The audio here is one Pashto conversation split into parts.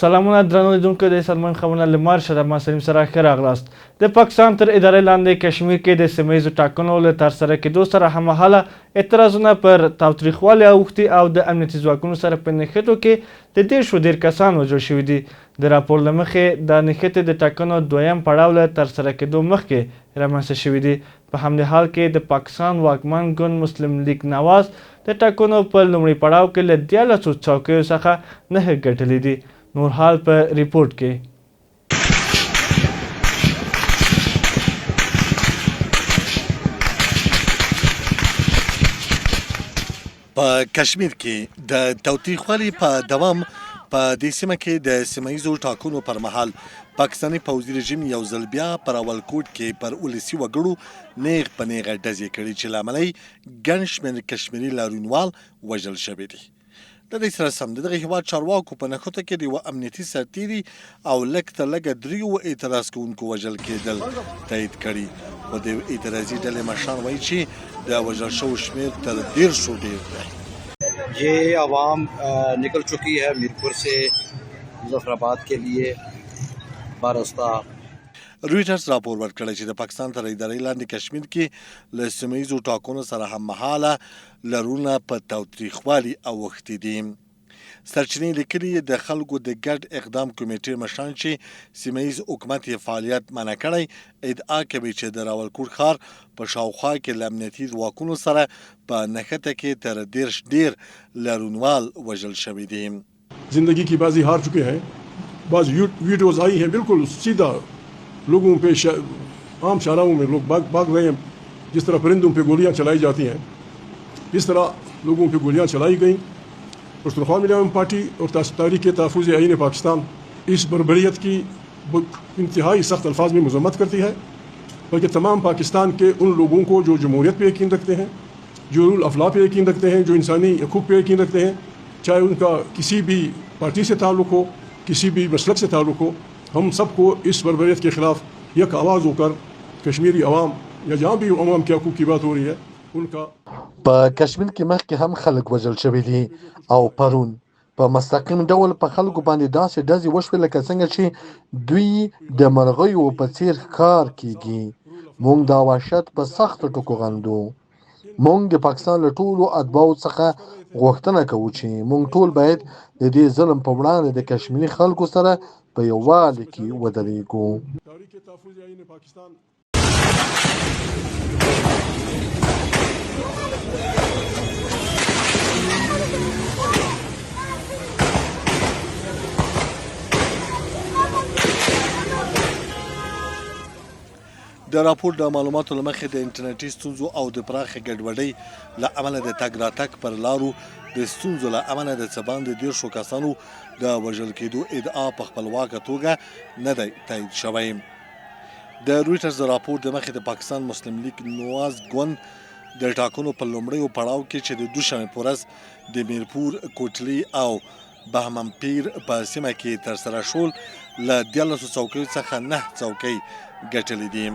سلامونه درنو لیدونکو د سلمان خبرونه له مارشه د ما سلیم سره ښه راغلاست. د پاکستان تر ادارې لاندې کشمیر کې د سیمه ییزو ټاکنو له ترسره کېدو سره هممهاله اعتراضونه پر تاوتریخوالي اوښتي او د امنیتي ځواکونو سره په نښتو کې د دېرشو ډېر کسان وژل شوي دي. د راپور له مخې دا نښتې د ټاکنو دویم پړاو له ترسره کېدو مخکې رامنځته شوي دي. په همدې حال کې د پاکستان واکمن ګوند مسلم لیگ نواز د ټاکنو په لومړي پړاو کې له 14 څوکیو څخه 9 ګټلې دي. نور حال په ریپورت کې. په کشمیر کې د تاوتریخوالي په دوام په دې سیمه کې د سیمه ییزو ټاکنو پر مهال پاکستاني پوځي رژیم یو ځل بیا پر راولکوټ کې پر ولسي وګړو نیغ په نیغه ډزې کړي چې له امله یې ګڼ شمېر کشمیري لارویوال وژل شوي دي. د دې سره سم د دغه هېواد چارواکو په نښتو کې د یوه امنیتي سرتیري او لږ تر لږه 3 اعتراض کوونکو وژل کېدل تایید کړي. خو د اعتراضي ډلې مشران وایي چې د وژل شوو شمېر تر 150 ډېر دی. ये आवाम निकल चुकी है मीरपुर से मुजफ्फराबाद के लिए बारस्ता. رویټرز راپور ورکړی چې د پاکستان تر ادارې لاندې کشمیر کې له سیمه ییزو ټاکنو سره هممهاله لرونه په تاوتریخوالي اوښتي دي. سرچینې لیکلي د خلکو د ګډ اقدام کمیټې مشران چې سیمه ییز حکومت یې فعالیت منع کړی ادعا کوي چې د راولکوټ ښار په شاوخوا کې له امنیتي ځواکونو سره په نښته کې تر 10 ډېر لارویوال وژل شوي دي. जिंदगी की बाजी हार चुके हैं. बाज वीडियोज आई हैं बिल्कुल सीधा लोगों पे आम शाहराहों में लोग भाग रहे हैं. जिस तरह परिंदों पे गोलियां चलाई जाती हैं इस तरह लोगों पे गोलियां चलाई गई. पश्तूनख्वा मिलिया पार्टी और तहरीक तहफ़्फ़ुज़ आईन पाकिस्तान इस बर्बरियत की इंतहाई सख्त अल्फाज में मजम्मत करती है. बल्कि तमाम पाकिस्तान के उन लोगों को जो जमहूरियत पे यकीन रखते हैं, जो रूल अफला पे यकीन रखते हैं, जो इंसानी हकूक़ पे यकीन रखते हैं, चाहे उनका किसी भी पार्टी से ताल्लुक़ हो, किसी भी मसलक से ताल्लुक़ हो, हम सबको इस बर्बरियत के ख़िलाफ़ एक आवाज़ होकर कश्मीरी अवाम या जहाँ भी अवाम के हकूक़ की बात हो रही है उनका. په کشمیر کې مخکې هم خلک وژل شوي دي او پرون په مستقیم ډول په خلکو باندې داسې ډزې وشوې لکه څنګه چې دوی د مرغیو په څیر ښکار کیږي. موږ دا وحشت په سختو ټکو غندو. موږ د پاکستان له ټولو اتباعو څخه غوښتنه کوو چې موږ ټول باید د دې ظلم په وړاندې د کشمیري خلکو سره په یووالي کې ودرېږو. د راپور د معلوماتو له مخې د انټرنیټي ستونزو او د پراخې ګډوډۍ له امله د تګ راتګ پر لارو د ستونزو له امله د څه باندې 10 کسانو د وژل کېدو ادعا په خپلواکه توګه نه دی تایید شوی. د رویټرز د راپور د مخې د پاکستان مسلم لیگ نواز ګوند د ټاکنو په لومړیو پړاو کې چې د دوشنبې په ورځ د میرپور، کوټلي او بهمنپیر په سیمه کې ترسره شول له 14 څوکیو څخه 9 څوکۍ ګټلې دي.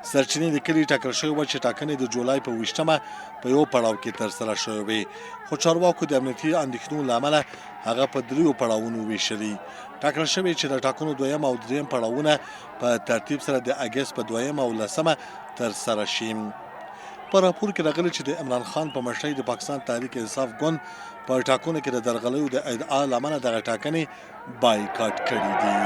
سرچینې لیکلي ټاکل شوې وه چې ټاکنې د جولای په 20 په یو پړاو کې ترسره شوې وې، خو چارواکو د امنیتي اندېښنو له امله هغه په 3 پړاوونو ویشلي. ټاکل شوې چې د ټاکنو دویم او دریم پړاوونه په ترتیب سره د اګست په 2 او 10 ترسره شي. په راپور کې راغلي چې د عمران خان په مشرۍ د پاکستان تحریک انصاف ګوند په ټاکنو کې د درغلیو د ادعا له امله دغه ټاکنې بایکاټ کړي دي.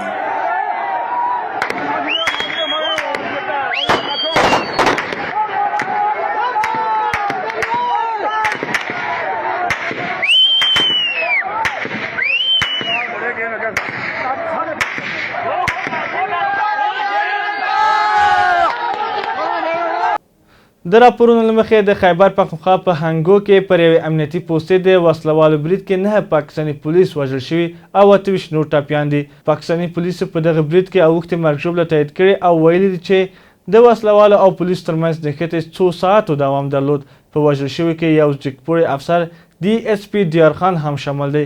د راپورونو له مخې د خیبر پختونخوا په هنګو کې پر یوې امنیتي پوستې د وسلوالو برید کې 9 پاکستاني پولیس وژل شوي او 28 نور ټپیان دي. پاکستاني پولیسو په دغه برید کې اوښتې مرګ ژوبله تایید کړې او ویلي دي چې د وسلوالو او پولیسو ترمنځ نښتې 2 ساعتو دوام درلود. په وژل شوي کې یو جګپوړی افسر DSP دیار خان هم شامل دی.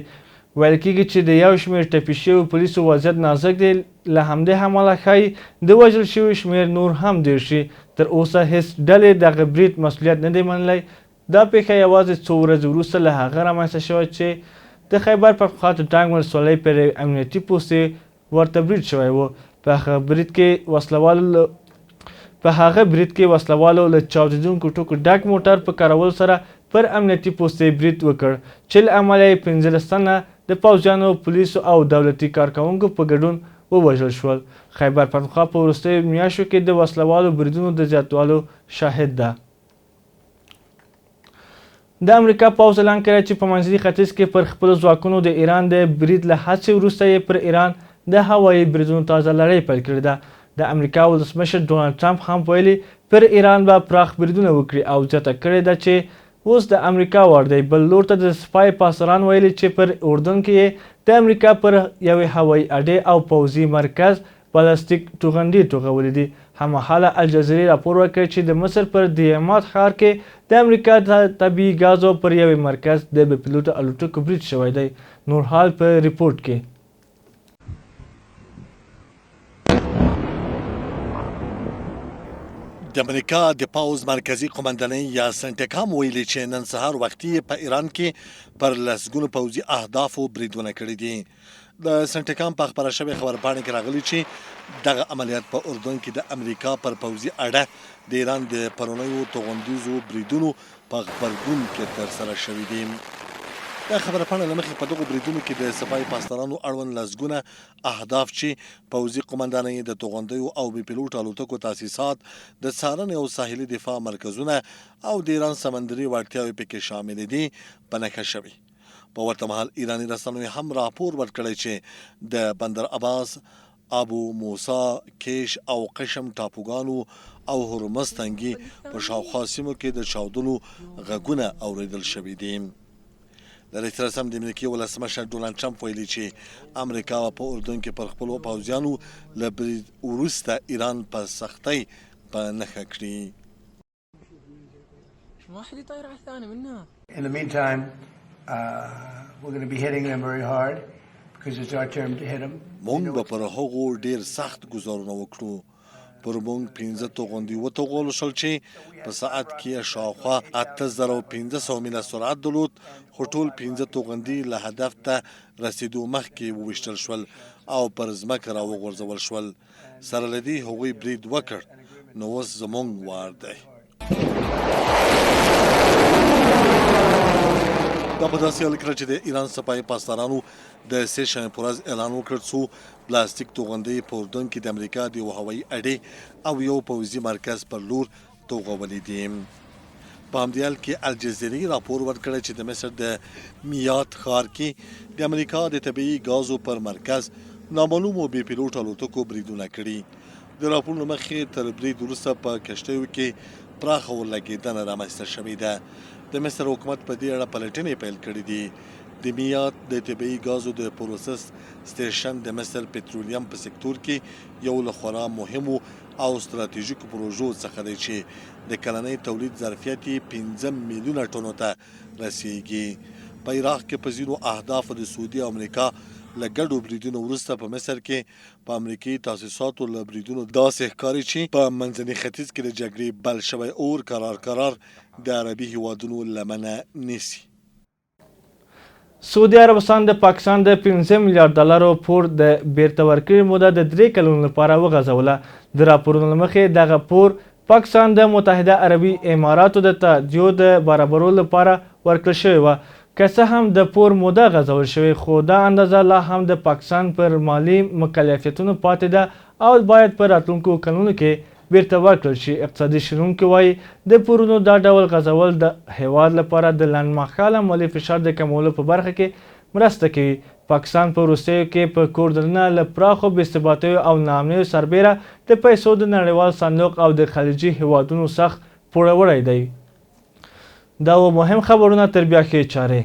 ویل کېږي چې د یو شمېر ټپي شویو پولیسو وضعیت نازک دی. له همدې امله ښایي د وژل شویو شمېر نور هم ډېر شي. تر اوسه هیڅ ډلې دغه برید مسؤلیت نه دی منلی. دا پیښه یوازې څو ورځې وروسته له هغه رامنځته شوه چې د خیبر پختونخوا د ټانګ ولسوالۍ پر امنیتي پوستې ورته برید شوی و. په هغه برید کې وسلوالو له چاودېدونکو ټوکو ډک موټر په کارولو سره پر امنیتي پوستې برید وکړ چې له امله یې 15 تنه د پوځیانو، پولیسو او دولتي کارکوونکو په ګډون ووژل شول. خیبر پختونخوا په وروستیو میاشتو کې د وسلوالو بریدونو د زیاتوالو شاهد ده. د امریکا پوځ اعلان کړی چې په منځني ختیځ کې پر خپلو ځواکونو د ایران د برید له هڅې وروسته یې پر ایران د هوایي بریدونو تازه لړۍ پیل کړې ده. د امریکا ولسمشر ډونالډ ټرمپ هم ویلي پر ایران به پراخ بریدونه وکړي او زیاته کړې ده چې اوس د امریکا وړ دی. بل لور ته د سپای پاسداران ویلي چې پر اردن کې د امریکا پر یوې هوایي اډې او پوځي مرکز پلاستیک توغندي توغولې دي. هممهاله الجزیرې راپور ورکړی چې د مصر پر دیامات ښار کې د امریکا د طبیعي ګازو پر یوې مرکز د بې پیلوټه الوتکو برید شوی دی. نور حال په ریپورټ کې. د امریکا د پوځ مرکزی قومندانۍ یا سنټکام ویلي چې نن سهار وختي په ایران کې پر لسګونو پوځي اهدافو بریدونه کړي دي. د سنټکام په خبره شوې خبرپاڼې کې راغلي چې دغه عملیات په اردن کې د امریکا پر پوځي اډه د ایران د پرونیو توغندیزو بریدونو په غبرګون کې ترسره شوي دي. د خبرپاڼې له مخې په دغو بریدونو کې د سپای پاسدارانو اړوند لسګونه اهداف چې پوځي قومندانۍ د توغندیو او بې پیلوټ الوتکو تاسیسات، د څارنې او ساحلي دفاع مرکزونه او د ایران سمندري وړتیاوې پکې شامل دي په نښه شوي. په ورته مهال ایراني رسنیو هم راپور ورکړی چې د بندر عباس، ابو موسی، کیش او قشم ټاپوګانو او هرمز تنګي په شاوخوا سیمو کې د چاودنو غږونه اوریدل شوي دي. د رئیس رسم د امریکې ولسمشر ډونالډ ټرمپ ویلي چې امریکا په اردن کې پر خپلو پوځیانو له برید وروسته ایران په سختۍ په نښه کړي. In the meantime, we're going to be hitting them very hard because it's our turn to hit them. مونږ به پر هغو ډیر سخت ګزارونه وکړو. پر مونږ 15 توغندي وتوغول شول چې په ساعت کې شاوخوا 8500 میله سرعت درلود، خو ټول 15 توغندي له هدف ته رسیدو مخکې وویشتل شول او پر ځمکه راوغورځول شول. سره له دې هغوی برید وکړ. نو اوس زموږ وار دی. دا په داسې حال کې چې د ایران سپای پاسدارانو د سه شنبې په ورځ اعلان وکړ څو پلاستیک توغندۍ په اردن کې د امریکا د یوه هوایي اډې او یو پوځي مرکز پر لور توغولې دي. په همدې حال کې الجزیرې راپور ورکړی چې د مصر د میات ښار کې د امریکا د طبیعي ګازو پر مرکز نامعلومو بې پیلوټ الوتکو بریدونه کړي. د راپورونو مخکې تر برید وروسته په کشتیو کې پراخه اورلګېدنه رامنځته شوې ده. د مصر حکومت په دې اړه پلټنې پیل کړي دي. د میات د طبیعي ګازو د پروسس سټیشن د مصر پټرولیم په سکتور کې یو له خورا مهمو او ستراتیژیکو پروژو څخه دی چې د کلنۍ تولید ظرفیت یې 15 میلیونه ټنو ته رسیږي. په عراق کې په ځینو اهدافو د سعودي او امریکا له ګډو بریدونو وروسته په مصر کې په امریکایي تاسیساتو له بریدونو داسې ښکاري چې په منځني ختیځ کې د جګړې بل شوی اور قرار د عربي هیوادونو لمنه نیسي. سعودي عربستان د پاکستان د 15 میلیارډ ډالرو پور د بیرته ورکړې موده د 3 کلونو لپاره وغځوله. د راپورونو له مخې دغه پور پاکستان د متحده عربي اماراتو د تادیو د برابرولو لپاره ورکړل شوی و. که څه هم د پور موده غځول شوې، خو دا اندازه لا هم د پاکستان پر مالي مکلفیتونو پاتې ده او باید په راتلونکو کلونو کې بیرته ورکړل شي. اقتصادي شنونکي وایي د پورونو دا ډول غځول د هیواد لپاره د لنډمهاله مالي فشار د کمولو په برخه کې مرسته کوي. پاکستان په وروستیو کې په کور دننه له پراخو بې ثباتیو او ناامنیو سربیره د پیسو د نړیوال صندوق او د خلیجي هیوادونو سخت پوړوړی دی. دا و مهم خبرونه، تر بیا ښې چارې.